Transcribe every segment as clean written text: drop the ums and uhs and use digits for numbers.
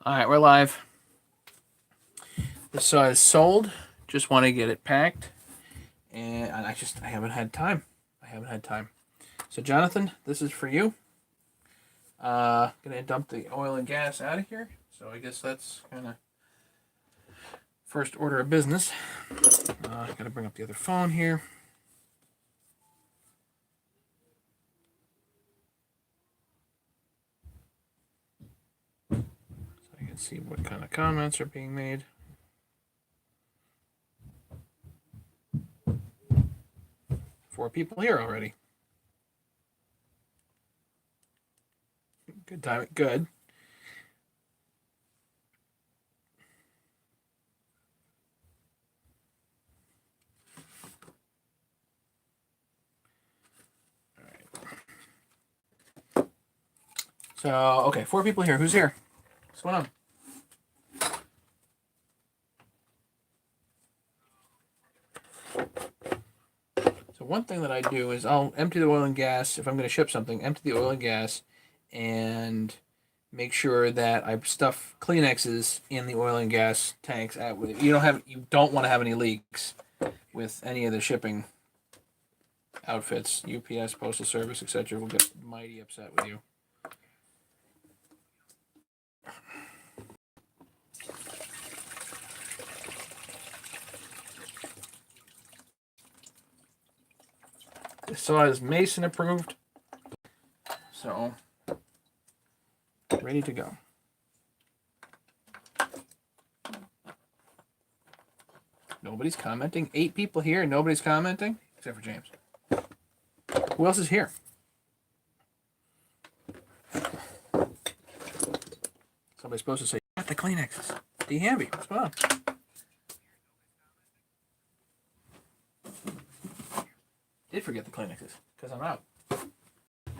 All right, we're live. This saw is sold. Just want to get it packed, and I haven't had time. So Jonathan, this is for you. Gonna dump the oil and gas out of here. So I guess that's kind of first order of business. Gotta bring up the other phone here. So I can see what kind of comments are being made. Four people here already. Good time. Good. So, okay, four people here. Who's here? What's going on? So one thing that I do is I'll empty the oil and gas. If I'm going to ship something, empty the oil and gas and make sure that I stuff Kleenexes in the oil and gas tanks. You don't want to have any leaks with any of the shipping outfits. UPS, Postal Service, etc. will get mighty upset with you. This saw is Mason approved, so ready to go. Nobody's commenting. 8 people here. Nobody's commenting except for James. Who else is here? Somebody's supposed to say, "Got the Kleenexes." D. Hamby, what's going on? Did forget the Kleenexes because I'm out.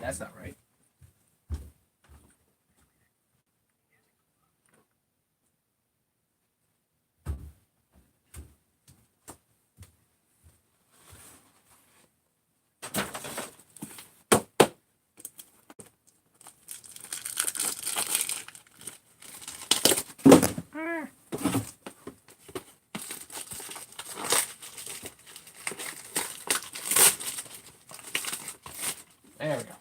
That's not right. There we go.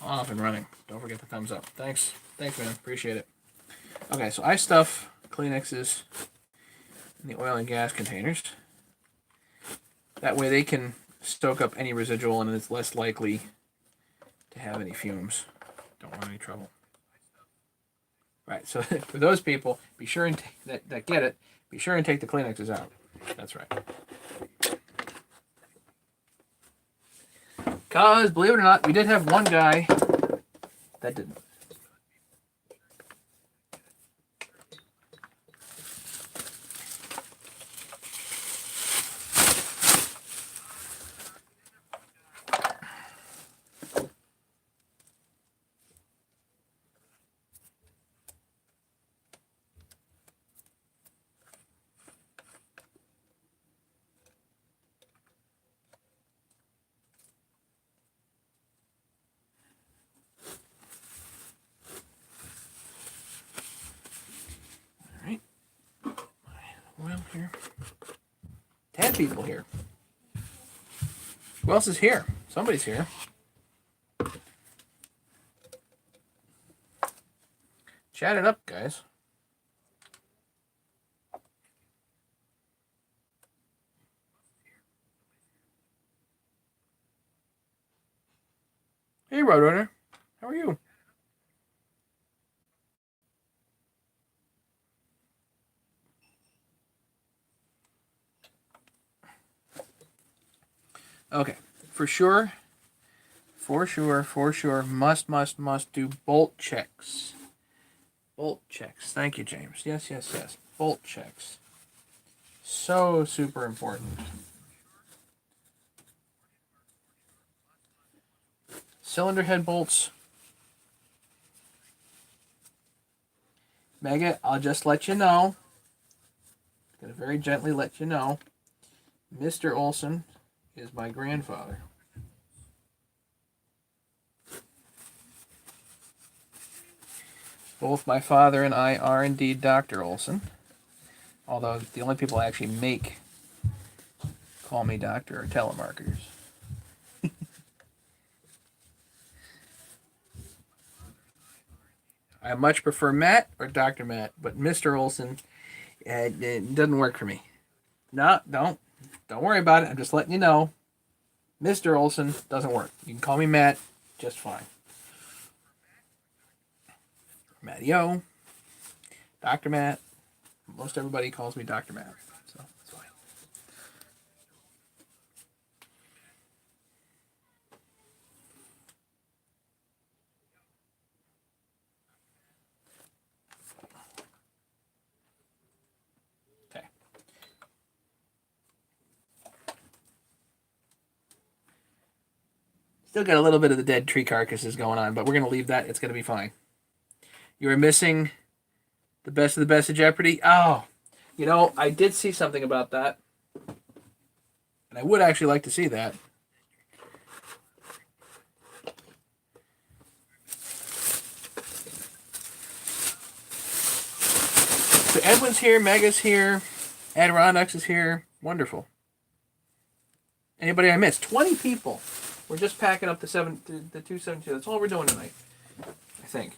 Off and running. Don't forget the thumbs up. Thanks, man. Appreciate it. Okay, so I stuff Kleenexes in the oil and gas containers. That way they can stoke up any residual and it's less likely to have any fumes. Don't want any trouble. Right, so for those people, be sure and that get it. Be sure and take the Kleenexes out. That's right. Because, believe it or not, we did have one guy that didn't. Well, here. 10 people here. Who else is here? Somebody's here. Chat it up, guys. Hey, Roadrunner. How are you? Okay, for sure, must do bolt checks. Bolt checks. Thank you, James. Yes. Bolt checks. So super important. Cylinder head bolts. Mega, I'll just let you know. Gonna very gently let you know. Mr. Olson is my grandfather. Both my father and I are indeed Dr. Olson. Although the only people I actually make call me doctor are telemarketers. I much prefer Matt or Dr. Matt, but Mr. Olson, it doesn't work for me. No, don't worry about it. I'm just letting you know. Mr. Olson doesn't work. You can call me Matt just fine. Matty-O, Dr. Matt. Most everybody calls me Dr. Matt, so that's fine. Okay. Still got a little bit of the dead tree carcasses going on, but we're going to leave that. It's going to be fine. You were missing the best of the best of Jeopardy? Oh, you know, I did see something about that. And I would actually like to see that. So Edwin's here, Mega's here, Adirondax is here. Wonderful. Anybody I missed? 20 people. We're just packing up the 272. That's all we're doing tonight, I think.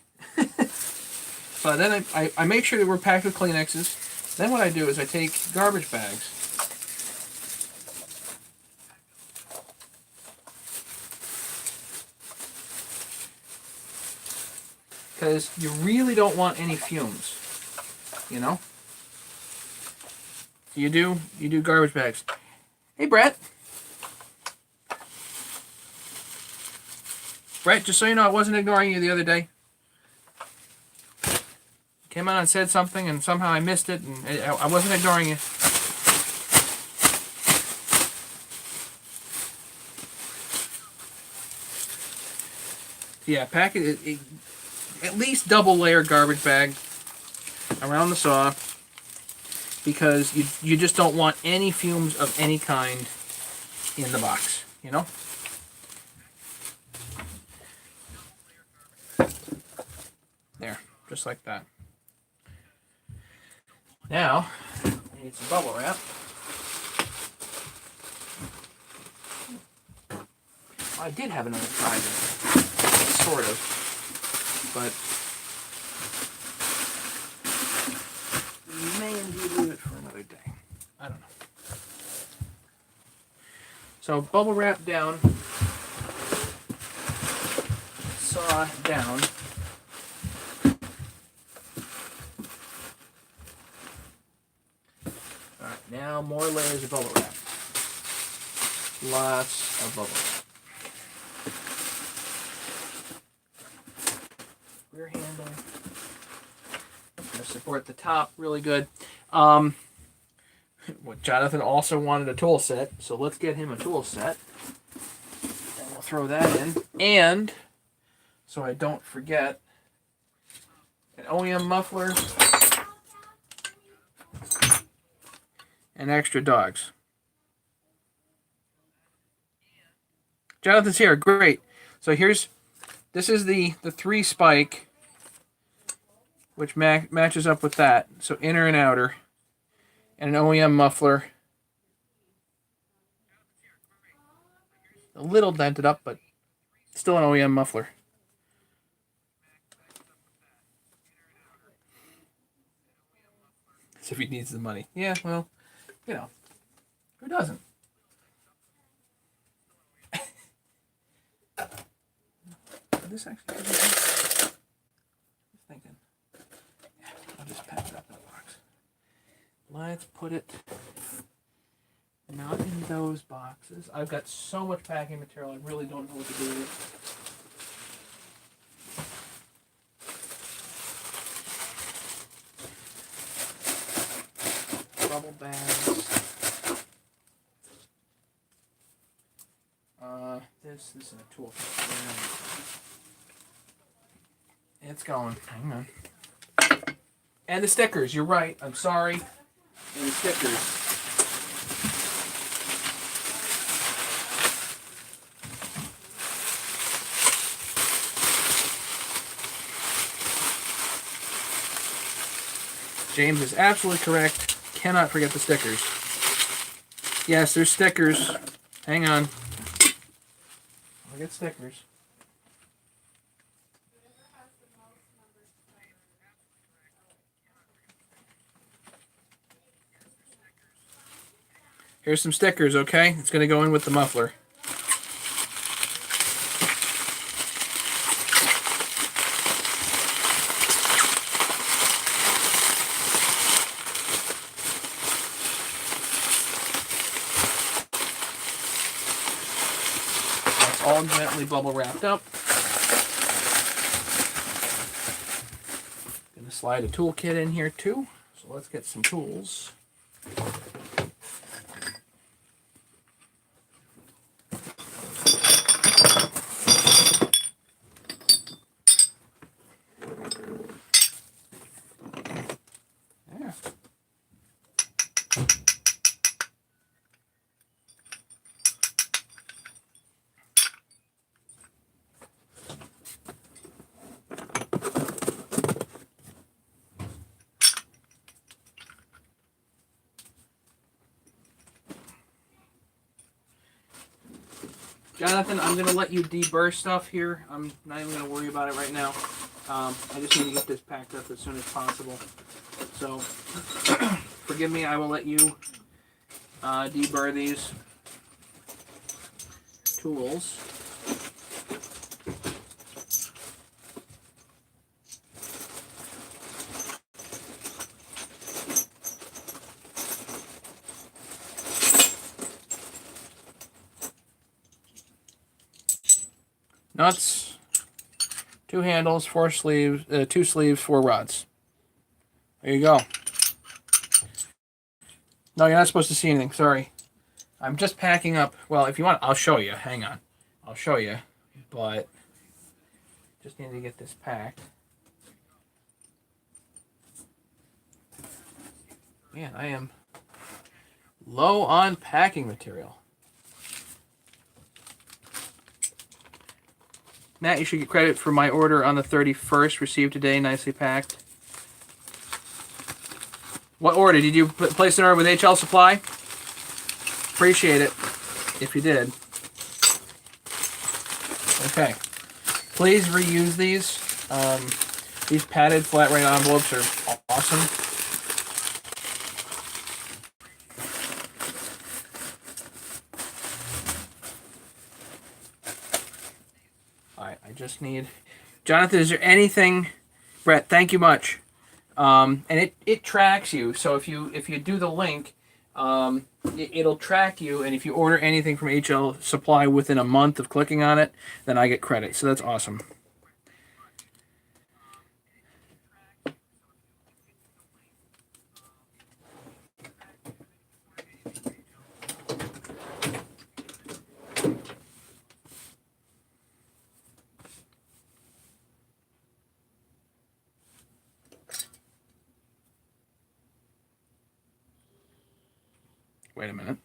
So then I make sure that we're packed with Kleenexes. Then what I do is I take garbage bags. Because you really don't want any fumes, you know? You do garbage bags. Hey, Brett. Brett, just so you know, I wasn't ignoring you the other day. Came out and said something, and somehow I missed it, and I wasn't ignoring you. Yeah, pack it at least double layer garbage bag around the saw, because you just don't want any fumes of any kind in the box, you know? There, just like that. Now, I need some bubble wrap. I did have another try, sort of, but we may indeed leave it for another day. I don't know. So bubble wrap down, saw down. Alright, now more layers of bubble wrap. Lots of bubble wrap. Rear handle. Gonna support the top really good. Jonathan also wanted a tool set, so let's get him a tool set. And we'll throw that in. And, so I don't forget, an OEM muffler and extra dogs. Jonathan's here, great. So this is the 3 spike, which matches up with that. So inner and outer. And an OEM muffler. A little dented up, but still an OEM muffler. As if he needs the money. Yeah, well, you know, who doesn't? This actually, I was thinking, yeah, I'll just pack it up in a box. Let's put it not in those boxes. I've got so much packing material, I really don't know what to do with it. Bubble bags. This is a tool. It's going. Hang on. And the stickers. You're right. I'm sorry. And the stickers. James is absolutely correct. Cannot forget the stickers. Yes, there's stickers. Hang on. I'll get stickers. Here's some stickers, okay? It's going to go in with the muffler. That's all gently bubble wrapped up. Going to slide a toolkit in here too. So let's get some tools. Jonathan, I'm going to let you deburr stuff here. I'm not even going to worry about it right now. I just need to get this packed up as soon as possible. So, forgive me, I will let you deburr these tools. Nuts, 2 handles, 4 sleeves, 2 sleeves, 4 rods. There you go. No, you're not supposed to see anything. Sorry. I'm just packing up. Well, if you want, I'll show you. Hang on. I'll show you. But just need to get this packed. Man, I am low on packing material. Matt, you should get credit for my order on the 31st, received today, nicely packed. What order? Did you place an order with HL Supply? Appreciate it, if you did. Okay. Please reuse these. These padded flat rate envelopes are awesome. I just need... Jonathan, is there anything... Brett, thank you much. And it tracks you. So if you do the link, it'll track you. And if you order anything from HL Supply within a month of clicking on it, then I get credit. So that's awesome. Wait a minute.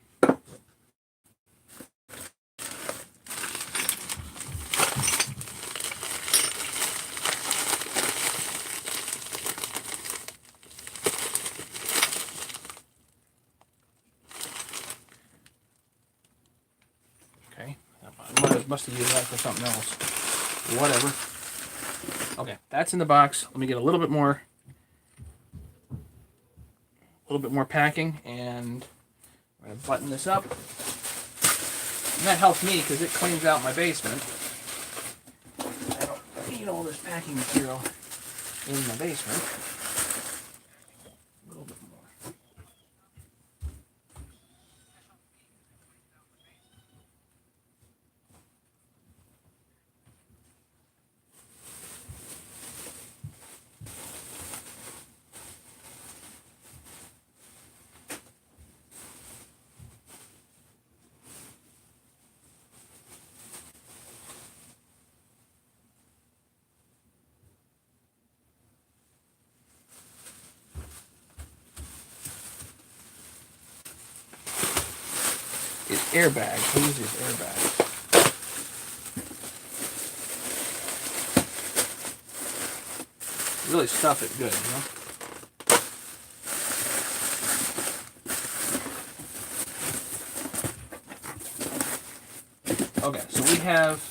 Okay. I must have used that for something else. Whatever. Okay, that's in the box. Let me get a little bit more packing, and I'm going to button this up. And that helps me because it cleans out my basement. I don't need all this packing material in my basement. A little bit more. It's airbags. Who uses airbags? Really stuff it good, you know? Okay, so we have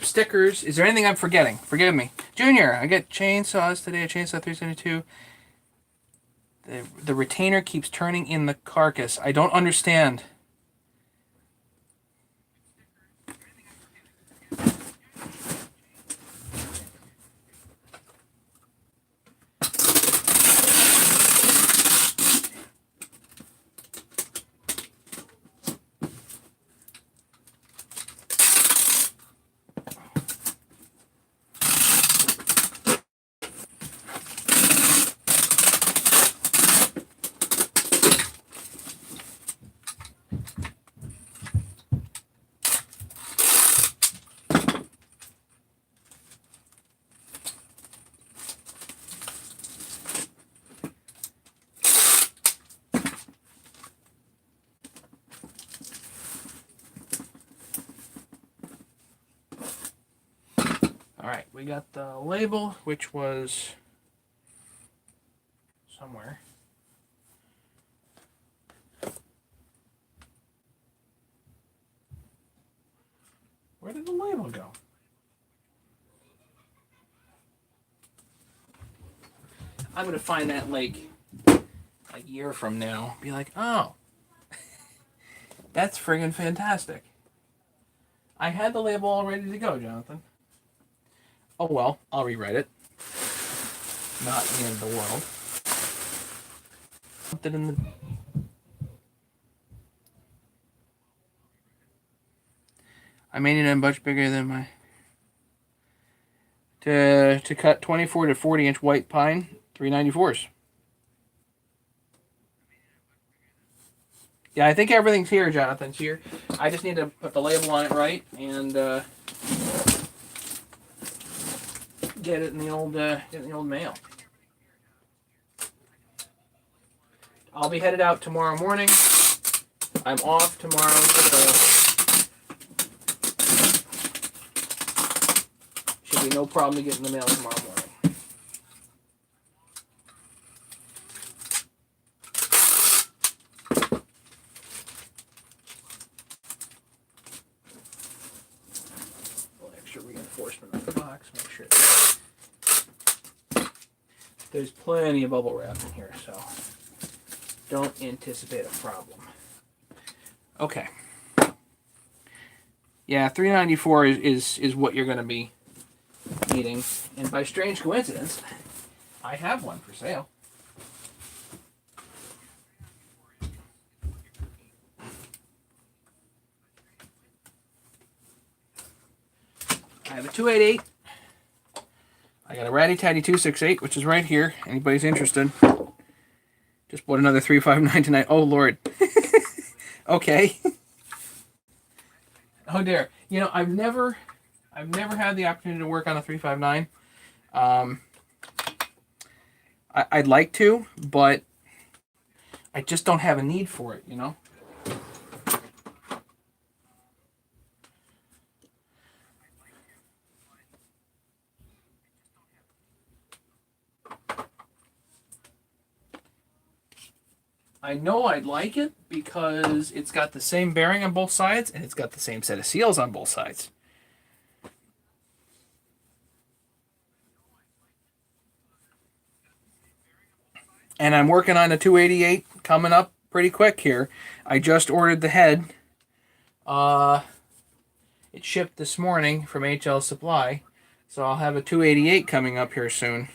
stickers. Is there anything I'm forgetting? Forgive me. Junior, I get chainsaws today, a chainsaw 372. The retainer keeps turning in the carcass. I don't understand. Alright, we got the label, which was somewhere. Where did the label go? I'm going to find that like a year from now. Be like, oh, that's friggin' fantastic. I had the label all ready to go, Jonathan. Oh well, I'll rewrite it. Not the end of the world. Something in the... I made it much bigger than my... To cut 24 to 40 inch white pine 394s. Yeah, I think everything's here, Jonathan's here. I just need to put the label on it right and get it in the old mail. I'll be headed out tomorrow morning. I'm off tomorrow, so should be no problem to get in the mail tomorrow morning. A little extra reinforcement on the box, make sure there's plenty of bubble wrap in here, so don't anticipate a problem. Okay. Yeah, 394 is what you're going to be needing. And by strange coincidence, I have one for sale. I have a 288. I got a Ratty Tatty 268, which is right here. Anybody's interested. Just bought another 359 tonight. Oh, Lord. Okay. Oh, dear. You know, I've never had the opportunity to work on a 359. I'd like to, but I just don't have a need for it, you know? I know I'd like it because it's got the same bearing on both sides and it's got the same set of seals on both sides. And I'm working on a 288 coming up pretty quick here. I just ordered the head. It shipped this morning from HL Supply. So I'll have a 288 coming up here soon.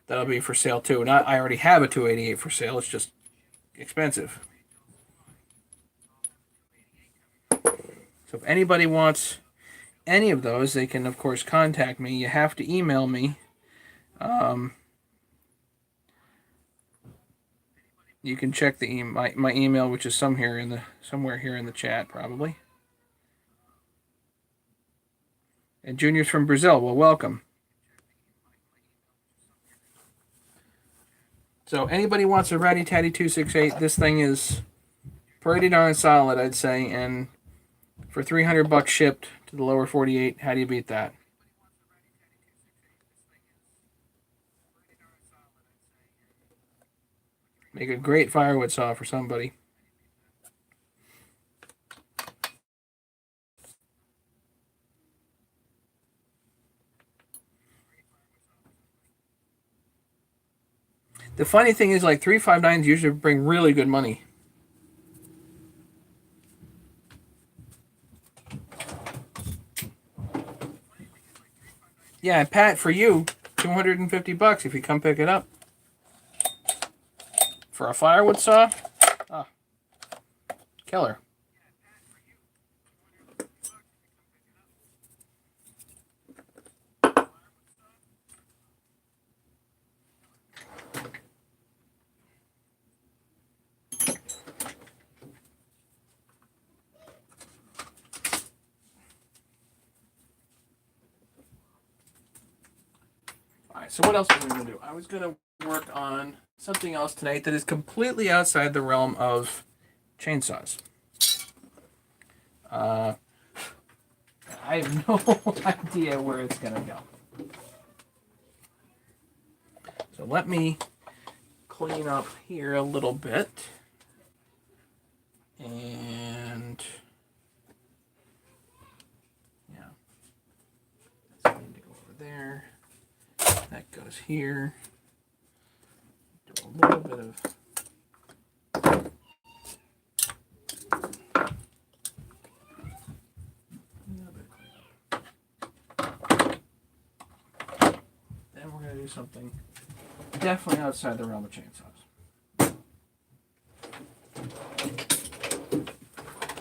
That'll be for sale too. Not I already have a 288 for sale. It's just expensive. So if anybody wants any of those, they can of course contact me. You have to email me. You can check the my email, which is somewhere here in the chat probably. And Junior's from Brazil. Well, welcome. So anybody wants a Ratty Tatty 268, this thing is pretty darn solid, I'd say, and for $300 shipped to the lower 48, how do you beat that? Make a great firewood saw for somebody. The funny thing is, like 359s usually bring really good money. Yeah, Pat, for you, $250 if you come pick it up. For a firewood saw? Oh, killer. Alright, so what else was I going to do? I was going to work on something else tonight that is completely outside the realm of chainsaws. I have no idea where it's going to go. So let me clean up here a little bit. And yeah, that's going to go over there. That goes here. Do a little bit of then we're going to do something definitely outside the realm of chainsaws.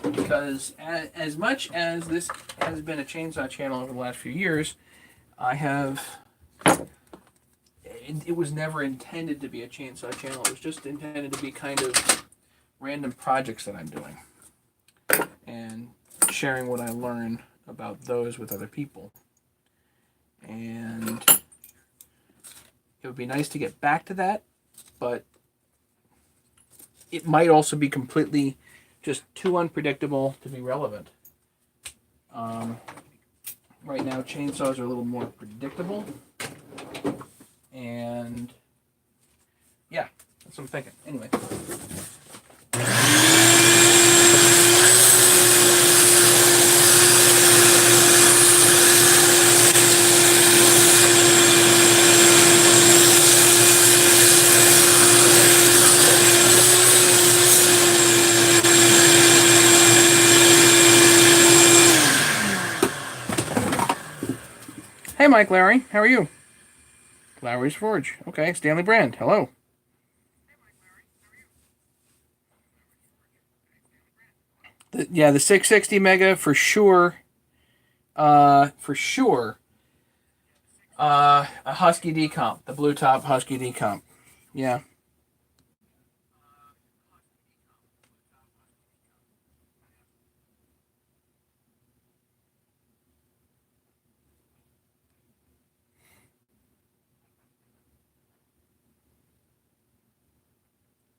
Because as much as this has been a chainsaw channel over the last few years, it was never intended to be a chainsaw channel. It was just intended to be kind of random projects that I'm doing and sharing what I learn about those with other people. And it would be nice to get back to that, but it might also be completely just too unpredictable to be relevant. Right now, chainsaws are a little more predictable. And yeah, that's what I'm thinking. Anyway. Hey, Mike Larry, how are you? Lowry's Forge. Okay, Stanley Brand. Hello. The 660 mega for sure. For sure. A Husky decomp, the blue top Husky decomp. Yeah.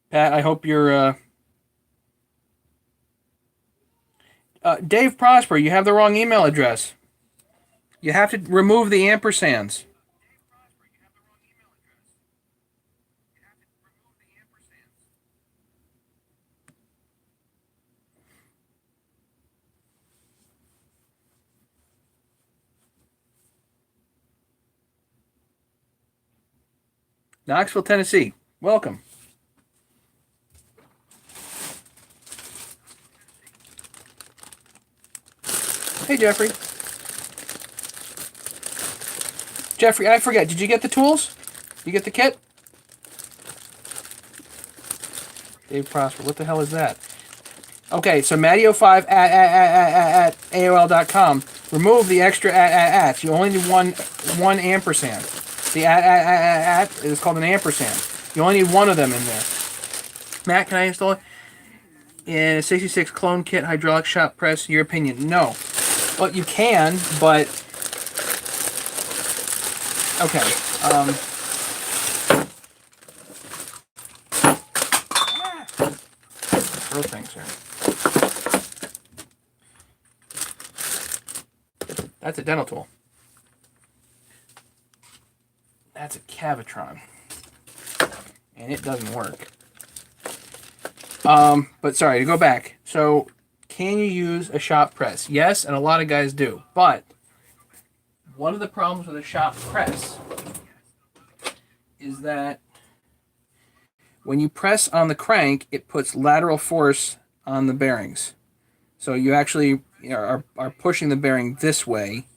Pat, I hope you're. Dave Prosper, you have the wrong email address. You have to remove the ampersands. Knoxville, Tennessee. Welcome. Hey, Jeffrey. Jeffrey, I forget. Did you get the tools? You get the kit? Dave Prosper. What the hell is that? Okay, so Matty05 at AOL.com. Remove the extra at. You only need one ampersand. The at is called an ampersand. You only need one of them in there. Matt, can I install it in a 66 clone kit hydraulic shop press? Your opinion? No. Well, you can, but okay. Throw things here. That's a dental tool. That's a Cavitron. And it doesn't work. But sorry, to go back. So, can you use a shop press? Yes, and a lot of guys do. But one of the problems with a shop press is that When you press on the crank, it puts lateral force on the bearings. So you actually are pushing the bearing this way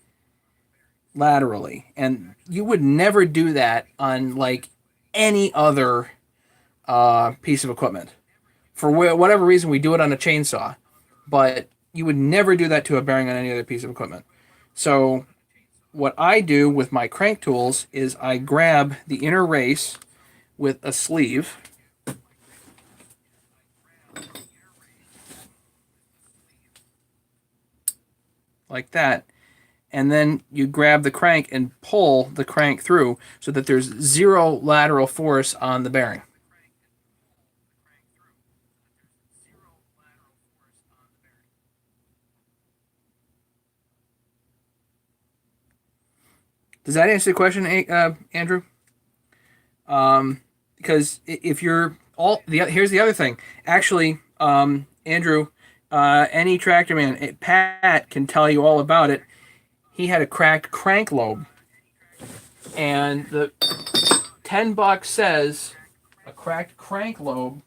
laterally. And you would never do that on like any other piece of equipment. For whatever reason, we do it on a chainsaw, but you would never do that to a bearing on any other piece of equipment. So what I do with my crank tools is I grab the inner race with a sleeve, like that, and then you grab the crank and pull the crank through so that there's zero lateral force on the bearing. Does that answer the question, Andrew? Because if you're here's the other thing. Actually, Andrew, any tractor man, Pat can tell you all about it. He had a cracked crank lobe, and the $10 says a cracked crank lobe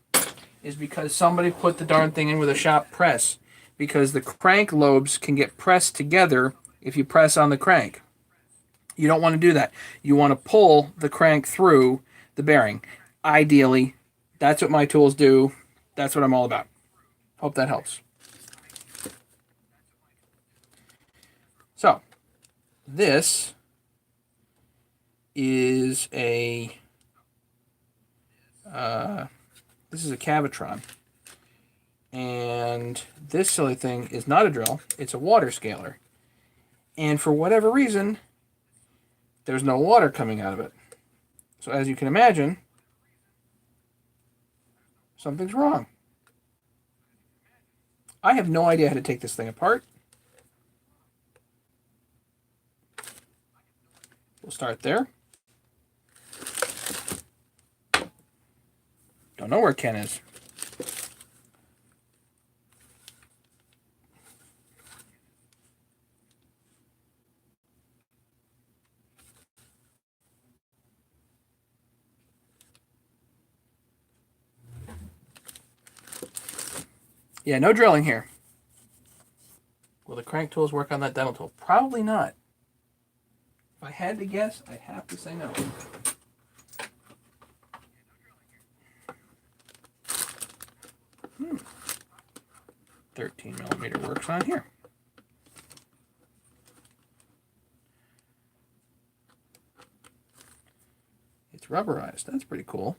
is because somebody put the darn thing in with a shop press, because the crank lobes can get pressed together if you press on the crank. You don't want to do that. You want to pull the crank through the bearing. Ideally, that's what my tools do. That's what I'm all about. Hope that helps. So, this is a Cavatron, and this silly thing is not a drill. It's a water scaler, and for whatever reason, there's no water coming out of it. So as you can imagine, something's wrong. I have no idea how to take this thing apart. We'll start there. Don't know where Ken is. Yeah, no drilling here. Will the crank tools work on that demo tool? Probably not. If I had to guess, I'd have to say no. 13 millimeter works on here. It's rubberized. That's pretty cool.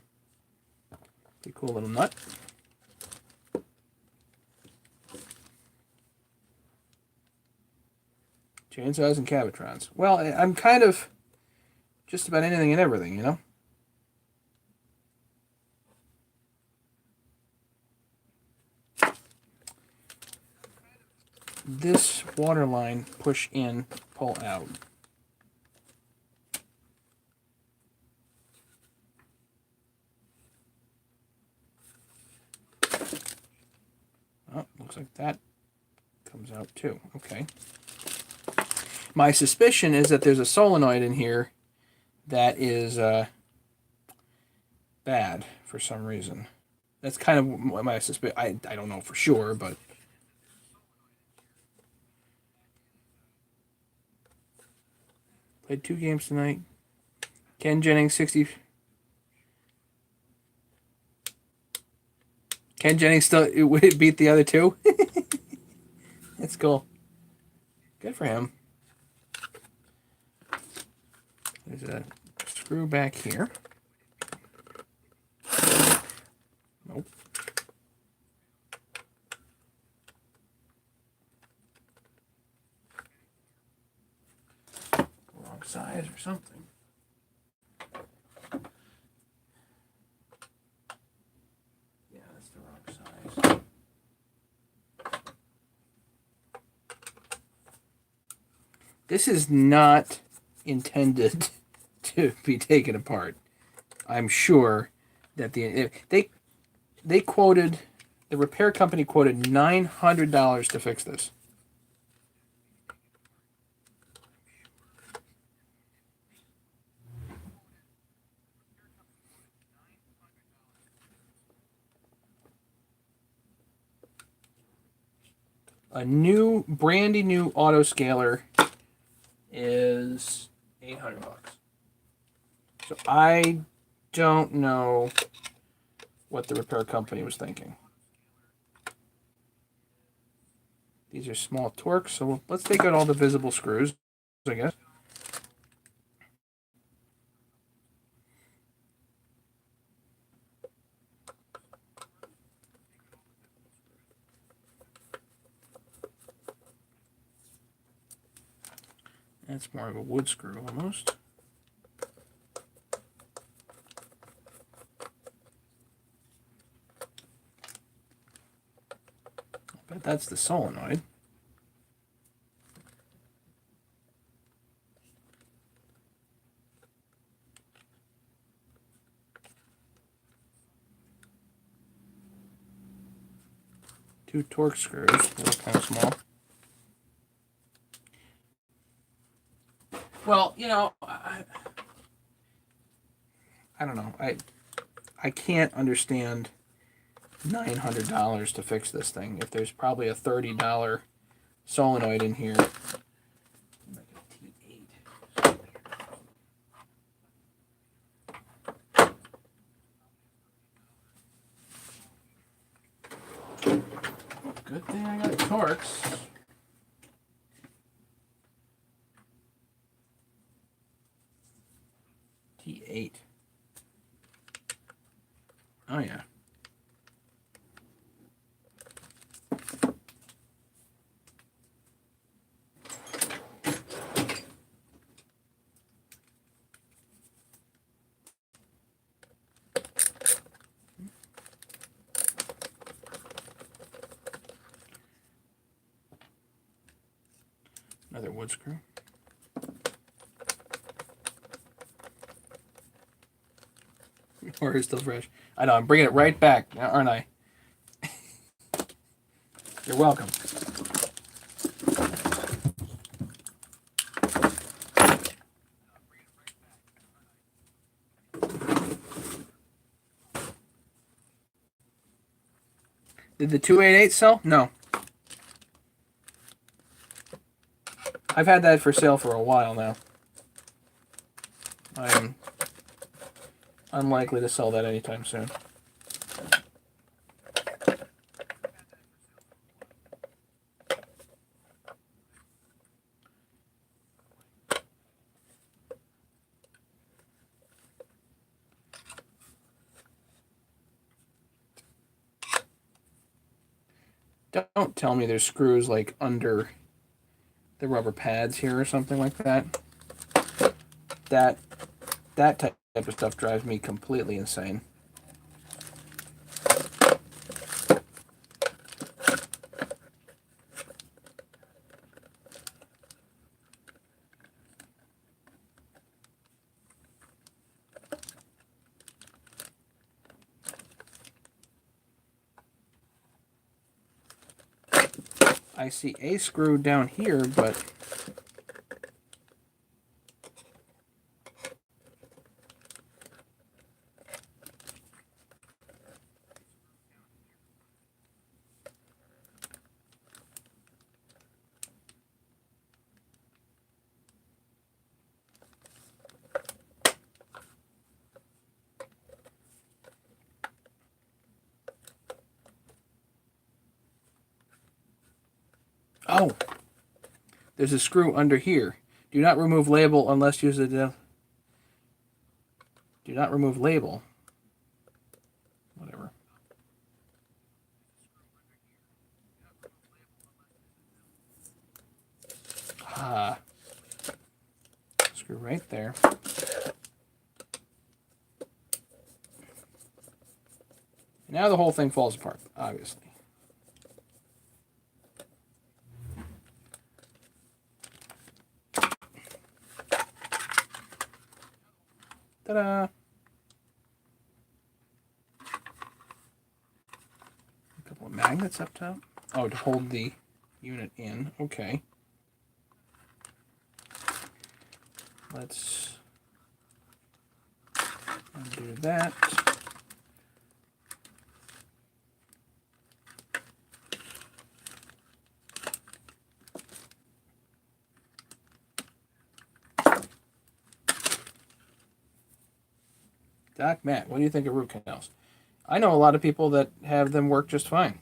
Pretty cool little nut. Chainsaws and Cavatrons. Well, I'm kind of just about anything and everything, you know? This water line, push in, pull out. Oh, looks like that comes out too. Okay. My suspicion is that there's a solenoid in here that is bad for some reason. That's kind of my suspicion. I don't know for sure, but played 2 games tonight. Ken Jennings 60. Ken Jennings still beat the other 2. That's cool. Good for him. There's a screw back here. Nope. Wrong size or something. Yeah, that's the wrong size. This is not intended to be taken apart. I'm sure that they quoted, the repair company quoted $900 to fix this. A new, brandy new auto scaler is $800. So I don't know what the repair company was thinking. These are small Torx, so let's take out all the visible screws, I guess. That's more of a wood screw almost. But that's the solenoid. Two Torx screws, they're kind of small. Well, you know, I don't know. I can't understand $900 to fix this thing if there's probably a $30 solenoid in here. Good thing I got Torx. T8. Oh yeah. Another wood screw. Or is still fresh. I know, I'm bringing it right back, aren't I? You're welcome. Did the 288 sell? No. I've had that for sale for a while now. I am unlikely to sell that anytime soon. Don't tell me there's screws like under the rubber pads here or something like that. That type of stuff drives me completely insane. I see a screw down here, but oh, there's a screw under here. Do not remove label unless use a do not remove label. Whatever. Ah. Screw right there. Now the whole thing falls apart, obviously. Ta-da! A couple of magnets up top. Oh, to hold the unit in. Okay. Let's undo that. Doc Matt, what do you think of root canals? I know a lot of people that have them work just fine.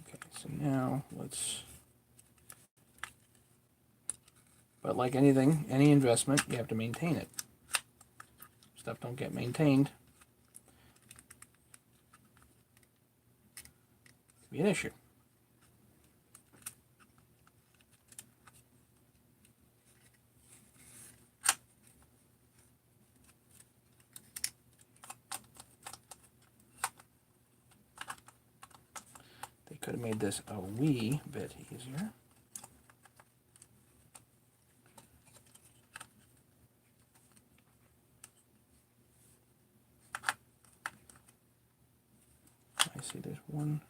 Okay, so now let's... But like anything, any investment, you have to maintain it. Stuff don't get maintained. It'd be an issue. They could have made this a wee bit easier. I see there's one.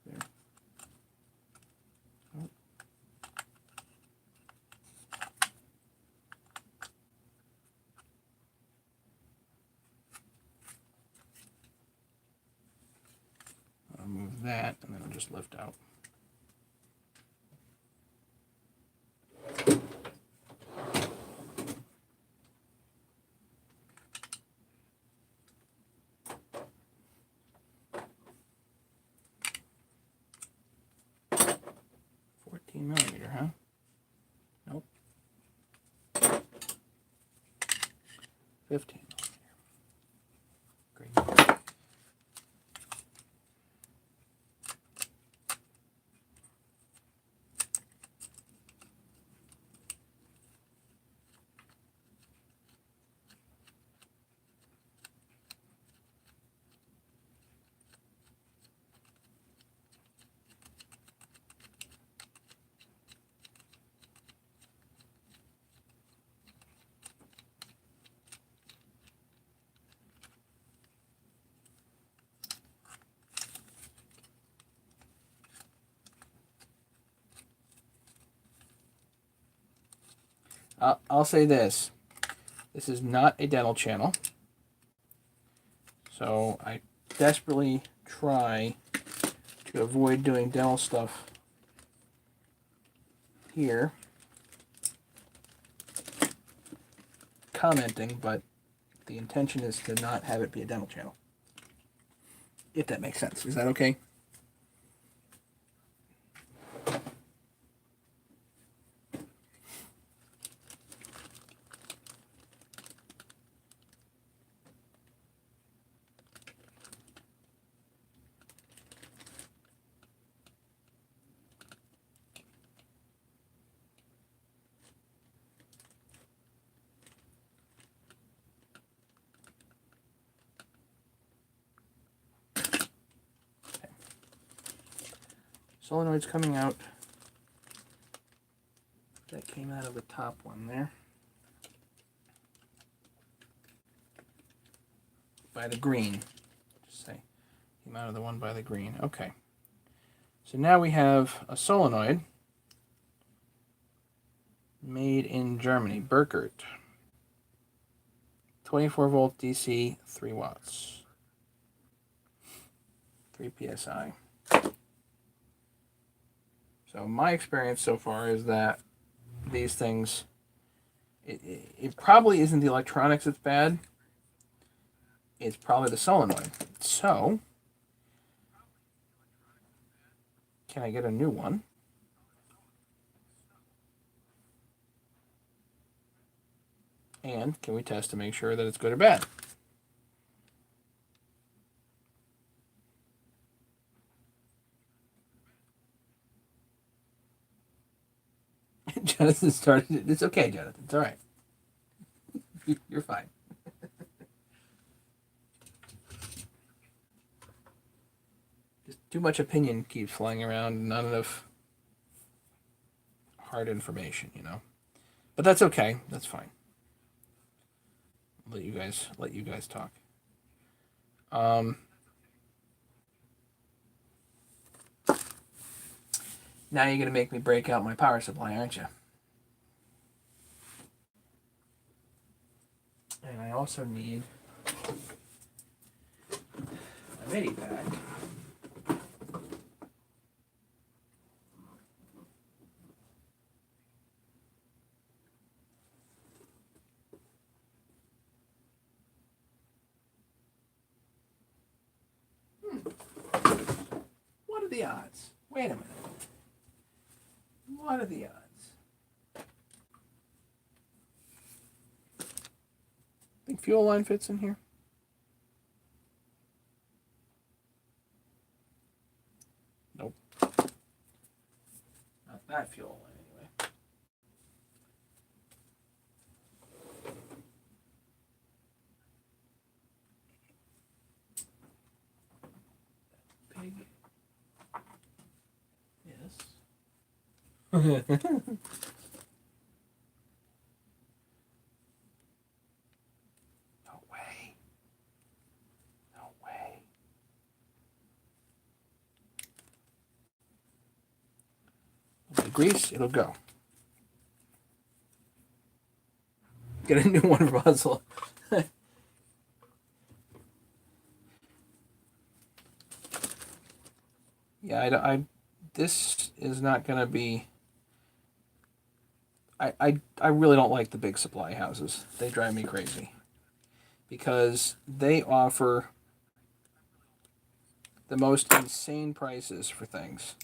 There. Oh. I'll move that and then I'll just lift out. Millimeter, huh? Nope. 15 millimeter. Great. I'll say this. This is not a dental channel. So I desperately try to avoid doing dental stuff here. Commenting, but the intention is to not have it be a dental channel. If that makes sense. Is that okay? Solenoid's coming out. That came out of the top one there. By the green. Just say, came out of the one by the green. Okay. So now we have a solenoid made in Germany, Burkert. 24 volt DC, 3 watts. 3 psi. So my experience so far is that these things, it probably isn't the electronics that's bad. It's probably the solenoid. So, can I get a new one? And can we test to make sure that it's good or bad? Jonathan started it. It's okay, Jonathan. It's all right. You're fine. Just too much opinion keeps flying around, not enough hard information, you know. But that's okay. That's fine. Let you guys talk. Now you're gonna make me break out my power supply, aren't you? And I also need a mini pack. What are the odds? Wait a minute. What are the odds? Think fuel line fits in here? Nope. Not that fuel line anyway. Pig. Yes. No way. No way. The grease, it'll go. Get a new one for Puzzle. Yeah, this is not going to be... I really don't like the big supply houses. They drive me crazy. Because they offer the most insane prices for things.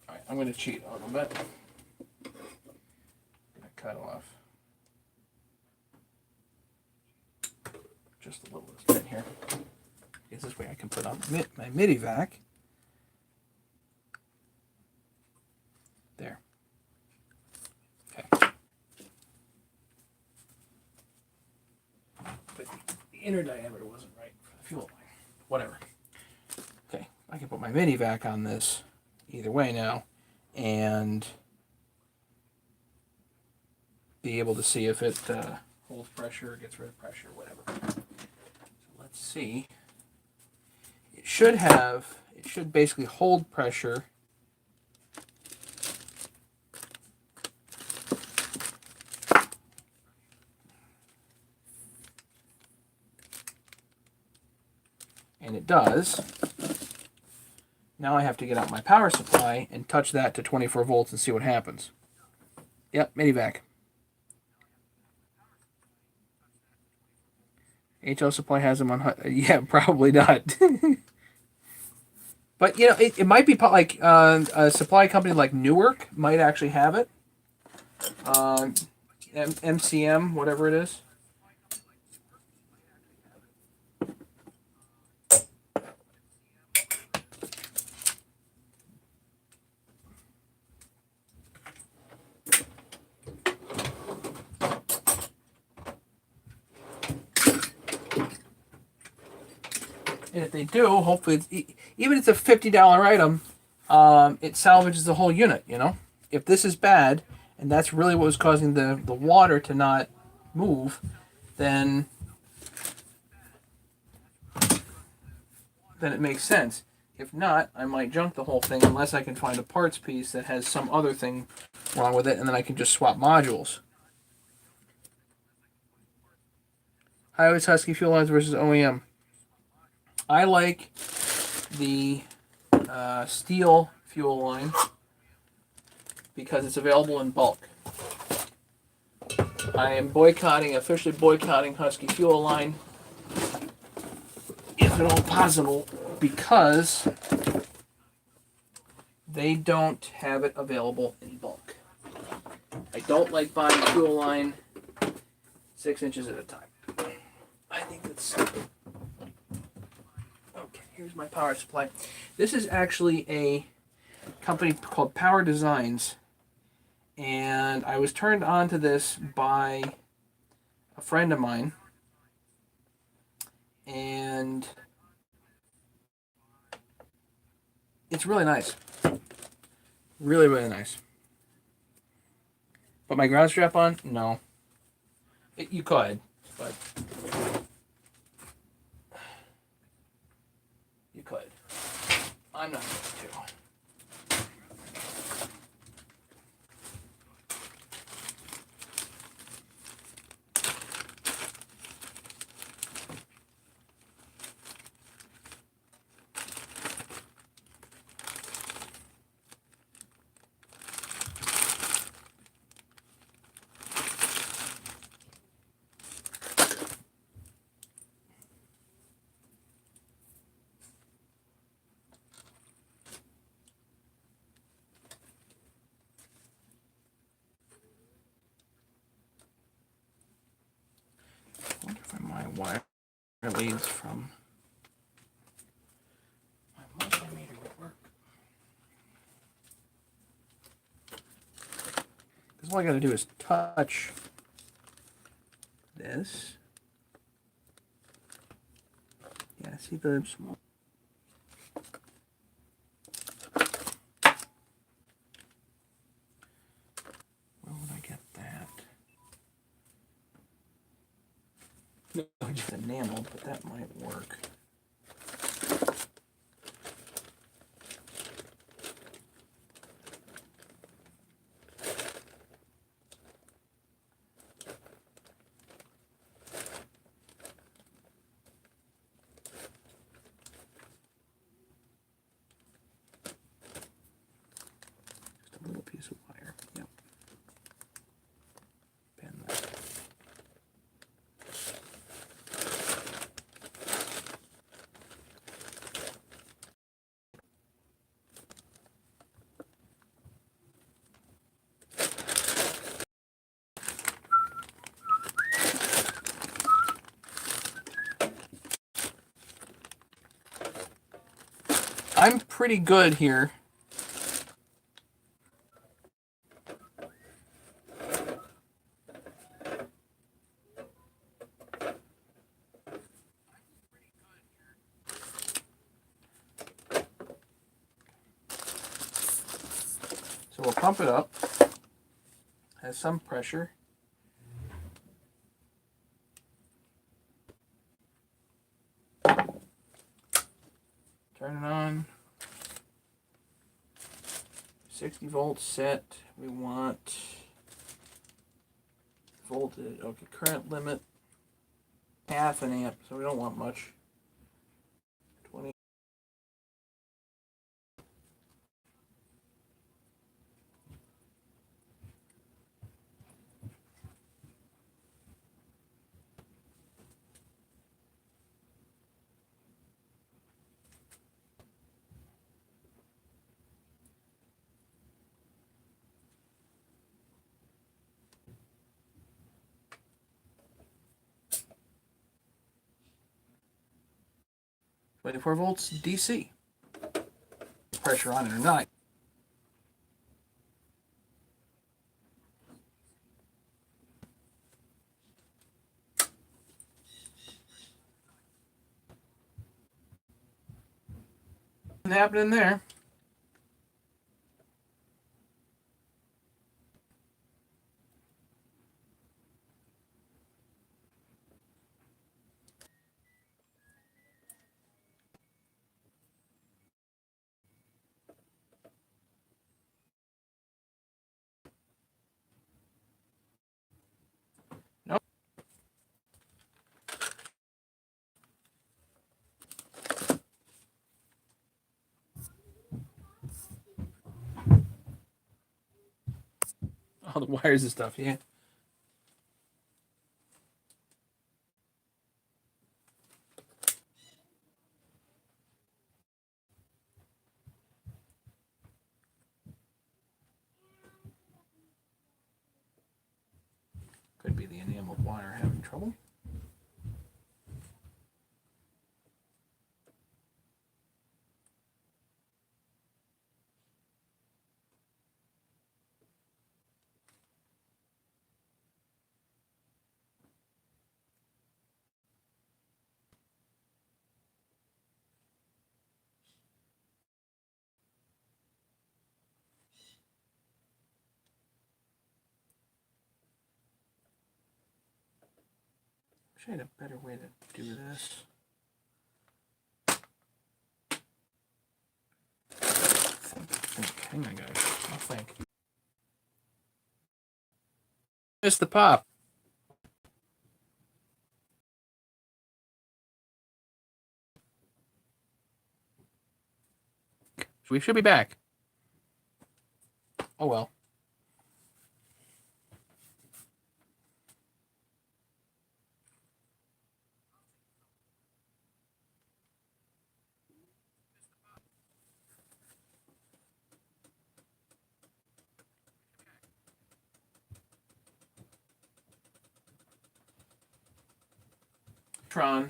Alright, I'm going to cheat a little bit. I'm going to cut off just a little bit here. Because this way I can put on my MIDI vac. There. Okay. But the inner diameter wasn't right for the fuel line. Whatever. Okay, I can put my MIDI vac on this either way now and be able to see if it holds pressure, gets rid of pressure, whatever. So let's see. It should basically hold pressure. And it does. Now I have to get out my power supply and touch that to 24 volts and see what happens. Yep, MIDI vac. HL Supply has them on... Yeah, probably not. But, you know, it might be like a supply company like Newark might actually have it. MCM, whatever it is. And if they do, hopefully, even if it's a $50 item, it salvages the whole unit, you know? If this is bad, and that's really what was causing the water to not move, then it makes sense. If not, I might junk the whole thing unless I can find a parts piece that has some other thing wrong with it, and then I can just swap modules. Highways Husky fuel lines versus OEM. I like the steel fuel line because it's available in bulk. I am officially boycotting Husky fuel line, if at all possible, because they don't have it available in bulk. I don't like buying fuel line 6 inches at a time. I think that's... Okay, here's my power supply. This is actually a company called Power Designs, and I was turned on to this by a friend of mine, and it's really nice. Really, really nice. Put my ground strap on? No. You could, but you could. I'm not going to. I wonder if my wire leads from my multimeter would work. Because all I got to do is touch this. Yeah, see the small. Where would I get that? No, just enameled, but that might work. Just a little piece of wire. Yep. Bend that. I'm pretty good here. So we'll pump it up. Has some pressure. Turn it on. 60 volts set. We want voltage. Okay, current limit. Half an amp, so we don't want much. 20. Twenty-four volts DC. Pressure on it or not. Nothing happening there. Nope. All the wires and stuff, yeah. Could be the enameled wire having trouble. Wish I had a better way to do this. Think. Hang on, guys. I'll think. Missed the pop. We should be back. Oh well.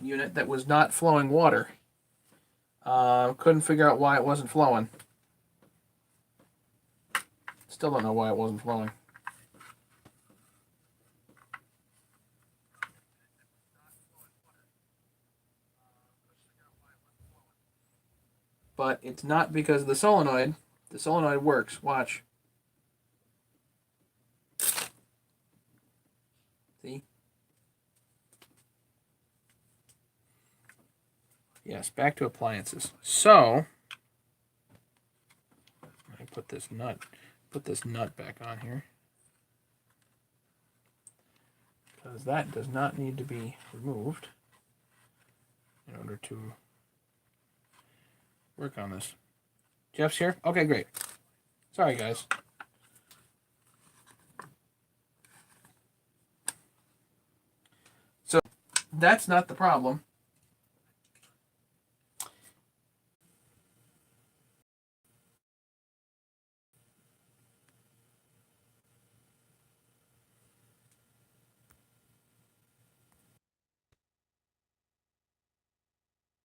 Unit that was not flowing water. Couldn't figure out why it wasn't flowing. Still don't know why it wasn't flowing. But it's not because of the solenoid. The solenoid works. Watch. See? Yes, back to appliances. So, I put this nut back on here. Because that does not need to be removed in order to work on this. Jeff's here? Okay, great. Sorry, guys. So, that's not the problem.